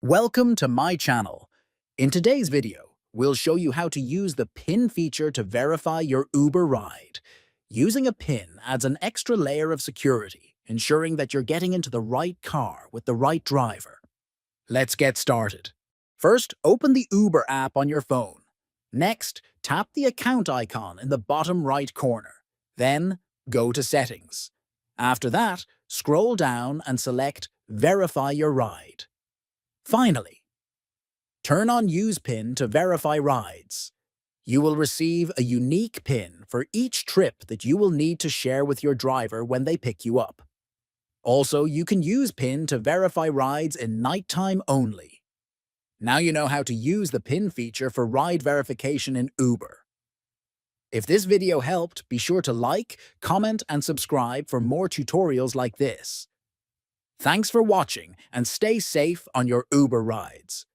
Welcome to my channel. In today's video, we'll show you how to use the PIN feature to verify your Uber ride. Using a PIN adds an extra layer of security, ensuring that you're getting into the right car with the right driver. Let's get started. First, open the Uber app on your phone. Next, tap the account icon in the bottom right corner. Then, go to Settings. After that, scroll down and select Verify your ride. Finally, turn on Use PIN to verify rides. You will receive a unique PIN for each trip that you will need to share with your driver when they pick you up. Also, you can use PIN to verify rides in nighttime only. Now you know how to use the PIN feature for ride verification in Uber. If this video helped, be sure to like, comment, and subscribe for more tutorials like this. Thanks for watching and stay safe on your Uber rides.